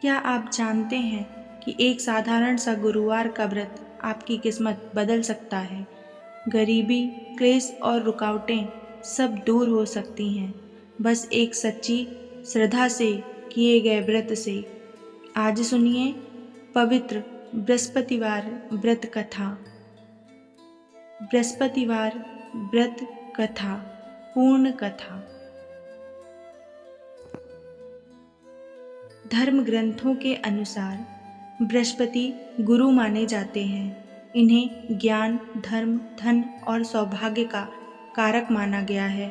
क्या आप जानते हैं कि एक साधारण सा गुरुवार का व्रत आपकी किस्मत बदल सकता है? गरीबी, क्लेश और रुकावटें सब दूर हो सकती हैं, बस एक सच्ची श्रद्धा से किए गए व्रत से। आज सुनिए पवित्र बृहस्पतिवार व्रत कथा। बृहस्पतिवार व्रत कथा पूर्ण कथा। धर्म ग्रंथों के अनुसार बृहस्पति गुरु माने जाते हैं। इन्हें ज्ञान, धर्म, धन और सौभाग्य का कारक माना गया है।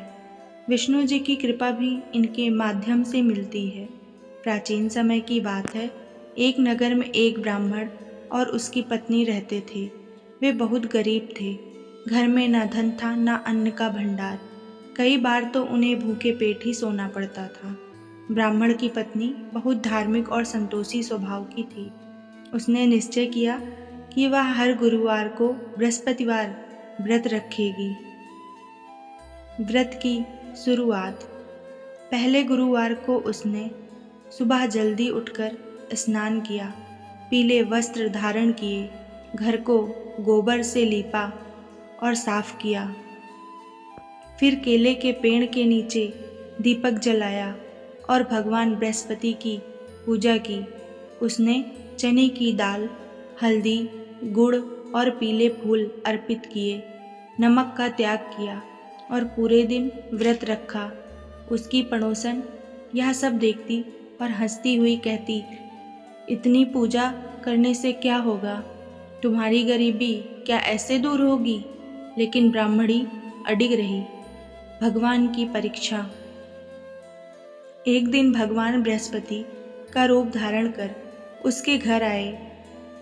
विष्णु जी की कृपा भी इनके माध्यम से मिलती है। प्राचीन समय की बात है, एक नगर में एक ब्राह्मण और उसकी पत्नी रहते थे। वे बहुत गरीब थे। घर में ना धन था, ना अन्न का भंडार। कई बार तो उन्हें भूखे पेट ही सोना पड़ता था। ब्राह्मण की पत्नी बहुत धार्मिक और संतोषी स्वभाव की थी। उसने निश्चय किया कि वह हर गुरुवार को बृहस्पतिवार व्रत रखेगी। व्रत की शुरुआत। पहले गुरुवार को उसने सुबह जल्दी उठकर स्नान किया, पीले वस्त्र धारण किए, घर को गोबर से लीपा और साफ किया। फिर केले के पेड़ के नीचे दीपक जलाया और भगवान बृहस्पति की पूजा की। उसने चने की दाल, हल्दी, गुड़ और पीले फूल अर्पित किए, नमक का त्याग किया और पूरे दिन व्रत रखा। उसकी पड़ोसन यह सब देखती और हंसती हुई कहती, इतनी पूजा करने से क्या होगा? तुम्हारी गरीबी क्या ऐसे दूर होगी? लेकिन ब्राह्मणी अडिग रही। भगवान की परीक्षा। एक दिन भगवान बृहस्पति का रूप धारण कर उसके घर आए।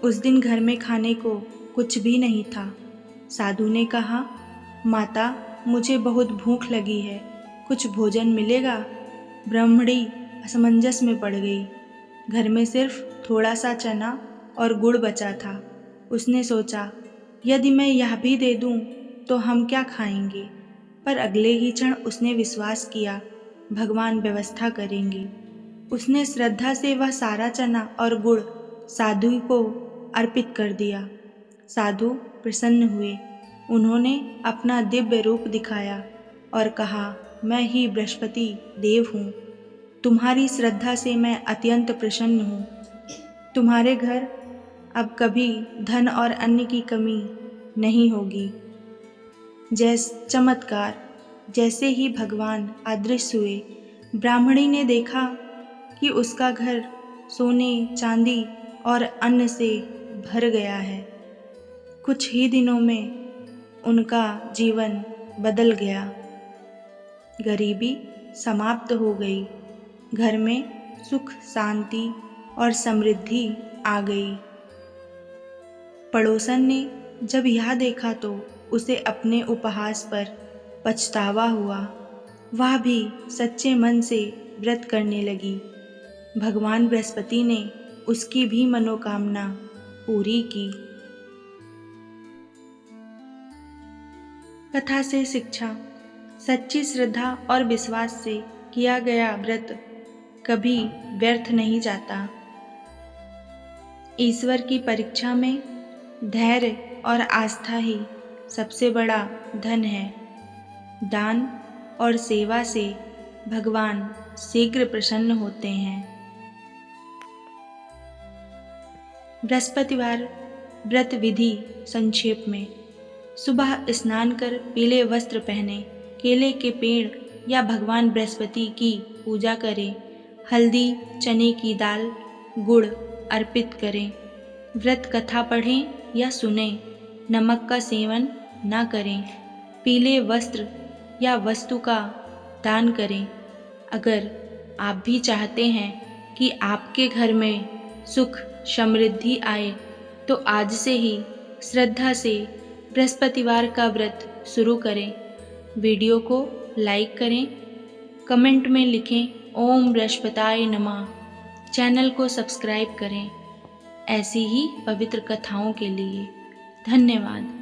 उस दिन घर में खाने को कुछ भी नहीं था। साधु ने कहा, माता, मुझे बहुत भूख लगी है, कुछ भोजन मिलेगा? ब्राह्मणी असमंजस में पड़ गई। घर में सिर्फ थोड़ा सा चना और गुड़ बचा था। उसने सोचा, यदि मैं यह भी दे दूं तो हम क्या खाएंगे? पर अगले ही क्षण उसने विश्वास किया, भगवान व्यवस्था करेंगे। उसने श्रद्धा से वह सारा चना और गुड़ साधु को अर्पित कर दिया। साधु प्रसन्न हुए। उन्होंने अपना दिव्य रूप दिखाया और कहा, मैं ही बृहस्पति देव हूँ। तुम्हारी श्रद्धा से मैं अत्यंत प्रसन्न हूँ। तुम्हारे घर अब कभी धन और अन्न की कमी नहीं होगी। चमत्कार। जैसे ही भगवान अदृश्य हुए, ब्राह्मणी ने देखा कि उसका घर सोने, चांदी और अन्न से भर गया है। कुछ ही दिनों में उनका जीवन बदल गया। गरीबी समाप्त हो गई। घर में सुख, शांति और समृद्धि आ गई। पड़ोसन ने जब यह देखा तो उसे अपने उपहास पर पछतावा हुआ। वह भी सच्चे मन से व्रत करने लगी। भगवान बृहस्पति ने उसकी भी मनोकामना पूरी की। कथा से शिक्षा। सच्ची श्रद्धा और विश्वास से किया गया व्रत कभी व्यर्थ नहीं जाता। ईश्वर की परीक्षा में धैर्य और आस्था ही सबसे बड़ा धन है। दान और सेवा से भगवान शीघ्र प्रसन्न होते हैं। बृहस्पतिवार व्रत विधि संक्षेप में। सुबह स्नान कर पीले वस्त्र पहने, केले के पेड़ या भगवान बृहस्पति की पूजा करें। हल्दी, चने की दाल, गुड़ अर्पित करें। व्रत कथा पढ़ें या सुनें। नमक का सेवन न करें। पीले वस्त्र या वस्तु का दान करें। अगर आप भी चाहते हैं कि आपके घर में सुख समृद्धि आए, तो आज से ही श्रद्धा से बृहस्पतिवार का व्रत शुरू करें। वीडियो को लाइक करें, कमेंट में लिखें ओम बृहस्पताय नमः। चैनल को सब्सक्राइब करें ऐसी ही पवित्र कथाओं के लिए। धन्यवाद।